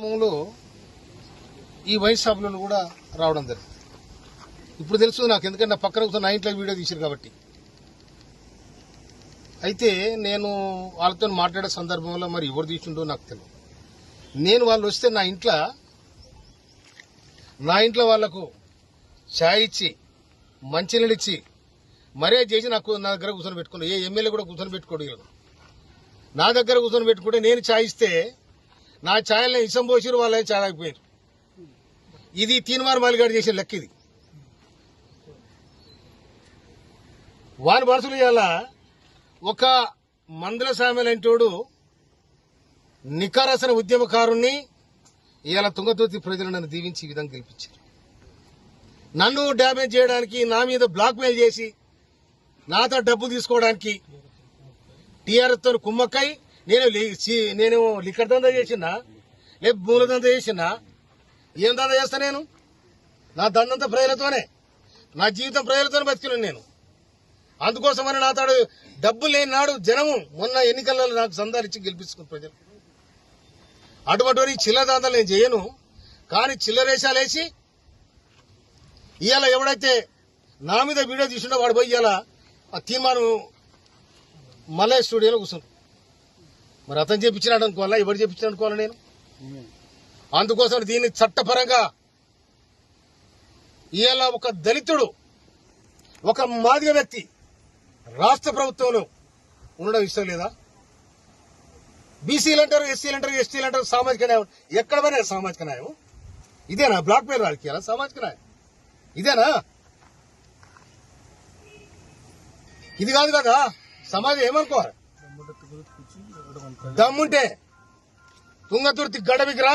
క్రమంలో ఈ వైన్ షాపులను కూడా రావడం జరిగింది. ఇప్పుడు తెలుసు నాకు, ఎందుకంటే నా పక్కన కూర్చొని నా ఇంట్లో వీడియో తీశారు కాబట్టి. అయితే నేను వాళ్ళతో మాట్లాడే సందర్భంలో మరి ఎవరు తీసుండో నాకు తెలియదు. నేను వాళ్ళు వస్తే నా ఇంట్లో వాళ్లకు ఛాయ్ ఇచ్చి మంచినీళ్ళు ఇచ్చి మర్యాద చేసి నా దగ్గర కూర్చొని పెట్టుకున్నాను. ఏ ఎమ్మెల్యే కూడా కూర్చొని పెట్టుకోడు. నా దగ్గర కూర్చొని పెట్టుకుంటే నేను ఛాయ్ ఇస్తే నా ఛాయల్ని ఇసం పోసిరు, వాళ్ళని ఛాయ్ అయిపోయారు. ఇది తీన్మార్ మాలిగాడు చేసిన లెక్క. ఇది వారి మనసులు ఇవాళ ఒక మందుల సామెలంటోడు నికారసన ఉద్యమకారుణ్ణి ఇవాళ తుంగతుర్తి ప్రజలు నన్ను దీవించి ఈ విధంగా గెలిపించారు. నన్ను డ్యామేజ్ చేయడానికి, నా మీద బ్లాక్మెయిల్ చేసి నాతో డబ్బు తీసుకోవడానికి టీఆర్ఎస్ తో కుమ్మక్కై నేను లిక్కర్ దందా చేసినా, లేక భూముల దందా చేసినా, ఏం దందా చేస్తా? నేను నా దందంతా ప్రజలతోనే, నా జీవితం ప్రజలతోనే బతికినాను నేను. అందుకోసమని నాతో డబ్బు లేని నాడు జనము మొన్న ఎన్నికలలో నాకు సందాలిచ్చి గెలిపించుకున్న ప్రజలు. అటువంటి చిల్లర దందాలు నేను చేయను. కానీ చిల్లరేషాలేసి ఇవాళ ఎవడైతే నా మీద వీడియో తీసుండో వాడు పోయి ఇవాళ ఆ తీర్మానం మల్లయ్య స్టూడియోలో కూర్చున్నాడు. మరి అతను చేపించినాడు అనుకోవాలా, ఎవరు చేపించినాడు అనుకోవాలా నేను? అందుకోసం దీన్ని చట్టపరంగా ఇవాళ ఒక దళితుడు, ఒక మాదిగ వ్యక్తి రాష్ట్ర ప్రభుత్వంలో ఉండడం ఇష్టం లేదా? బీసీలు అంటారు, ఎస్సీలు అంటారు, ఎస్టీలు అంటారు, సామాజిక న్యాయం. ఎక్కడ పోయినా సామాజిక న్యాయం ఇదేనా? బ్లాక్ మెయిల్ రాజకీయాలా? సామాజిక న్యాయం ఇదేనా? ఇది కాదు కదా. సమాజం ఏమనుకోవాలి? దమ్ముంటే తుంగతుర్తి గడ్డ మీదకి రా,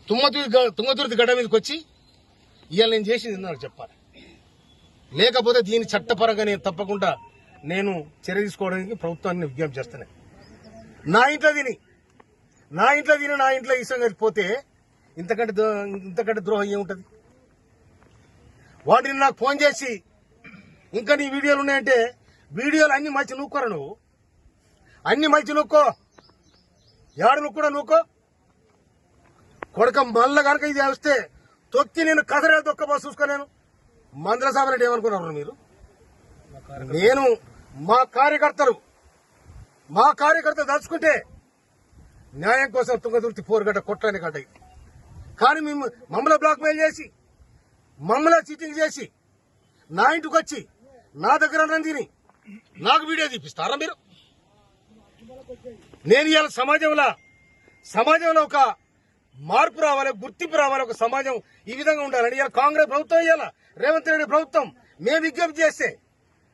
తుంగతుర్తి గడ్డ మీదకి వచ్చి ఇవాళ నేను చేసింది నాకు చెప్పాలి. లేకపోతే దీని చట్టపరంగా నేను తప్పకుండా నేను చర్య తీసుకోవడానికి ప్రభుత్వాన్ని విజ్ఞప్తి చేస్తాను. నా ఇంట్లో తిని నా ఇంట్లో ఇష్టం పోతే ఇంతకంటే ద్రోహం ఏముంటది? వాటిని నాకు ఫోన్ చేసి ఇంకా నీ వీడియోలు ఉన్నాయంటే, వీడియోలు అన్ని మంచి నూక్కోరా నువ్వు, అన్ని మంచి నూక్కో, ఏడు నుక్కూడా నూక్కో కొడక. మళ్ళా కనుక ఇది వస్తే తొక్కి నేను కసరే తొక్క చూసుకోలేను. మందుల సాబరెడ్డి ఏమనుకున్నారు మీరు? నేను మా కార్యకర్తలు దాచుకుంటే న్యాయం కోసం తుంగతుర్తి పోరుగడ్డ కొట్టని గడ్డ. కానీ మమ్మల్ని బ్లాక్మెయిల్ చేసి, మమ్మల్ని చీటింగ్ చేసి నా ఇంటికి వచ్చి నా దగ్గర తిని నాకు వీడియో తీపిస్తారా మీరు? నేను ఇవాళ సమాజంలో ఒక మార్పు రావాలి, గుర్తింపు రావాలి, ఒక సమాజం ఈ విధంగా ఉండాలని ఇవాళ కాంగ్రెస్ ప్రభుత్వం, ఇవాళ రేవంత్ రెడ్డి ప్రభుత్వం మేము విజ్ఞప్తి చేస్తే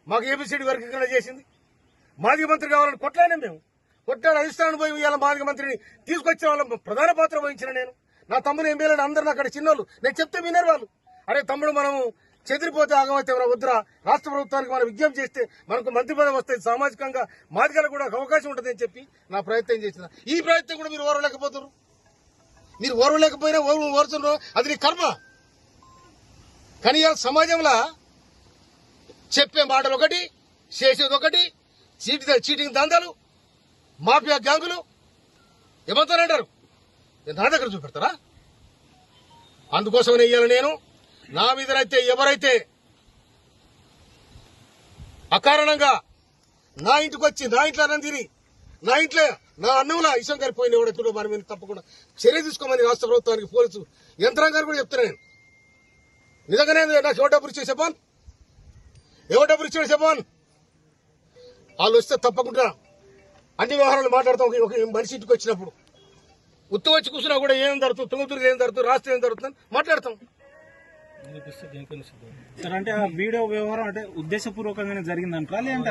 మాకు ఏబిసిడి వర్గీకరణ చేసింది. మాదిగ మంత్రి కావాలని కొట్లాడినా మేము. కొట్లాడి అధిష్టానం పోయి ఇవాళ మాదిగ మంత్రిని తీసుకొచ్చిన వాళ్ళ ప్రధాన పాత్ర వహించిన నేను. నా తమ్ముడు ఎమ్మెల్యేలు అందరూ అక్కడ చిన్నోళ్ళు, నేను చెప్తే వినరు వాళ్ళు. అరే తమ్ముడు, మనము చెదిరిపోతే ఆగమైతే వద్దురా, రాష్ట్ర ప్రభుత్వానికి మనం విజ్ఞప్తి చేస్తే మనకు మంత్రి పదవి వస్తుంది, సామాజికంగా మాదిగలకు కూడా అవకాశం ఉంటుంది అని చెప్పి నా ప్రయత్నం చేసిన. ఈ ప్రయత్నం కూడా మీరు ఓర్వలేకపోతున్నారు. మీరు ఓర్వలేకపోయినా ఓరుతున్నారు, అది నీ కర్మ. కానీ సమాజంలో చెప్పే మాటలు ఒకటి, చేసేది ఒకటి, చీటింగ్ దందాలు, మాఫియా గ్యాంగులు ఏమంటారంటారు, నా దగ్గర చూపెడతారా? అందుకోసమనే ఇయ్యాల నేను నా మీదనైతే ఎవరైతే అకారణంగా నా ఇంటికి వచ్చి నా ఇంట్లో అన్నం తిని నా అన్నంలో ఇష్టం కలిపోయిన ఎవడైతే వారి మీద తప్పకుండా చర్య తీసుకోమని రాష్ట్ర ప్రభుత్వానికి, పోలీసు యంత్రాంగాన్ని కూడా చెప్తున్నాను. నిజంగానే నాకు ఎవరు డబ్బులు ఇచ్చే చెప్పాను, చెప్పాను. వాళ్ళు వస్తే తప్పకుండా అన్ని వ్యవహారాలు మాట్లాడతాం. ఒక మనిషి ఇంటికి వచ్చినప్పుడు ఉత్తు వచ్చి కూర్చున్నా కూడా ఏం జరుగుతుంది, తుంగతుర్తి ఏం జరుగుతుంది, రాష్ట్రం ఏం జరుగుతుంది మాట్లాడతాం. సార్ అంటే ఆ వీడియో వ్యవహారం అంటే ఉద్దేశపూర్వకంగానే జరిగిందంటారా లేదంటే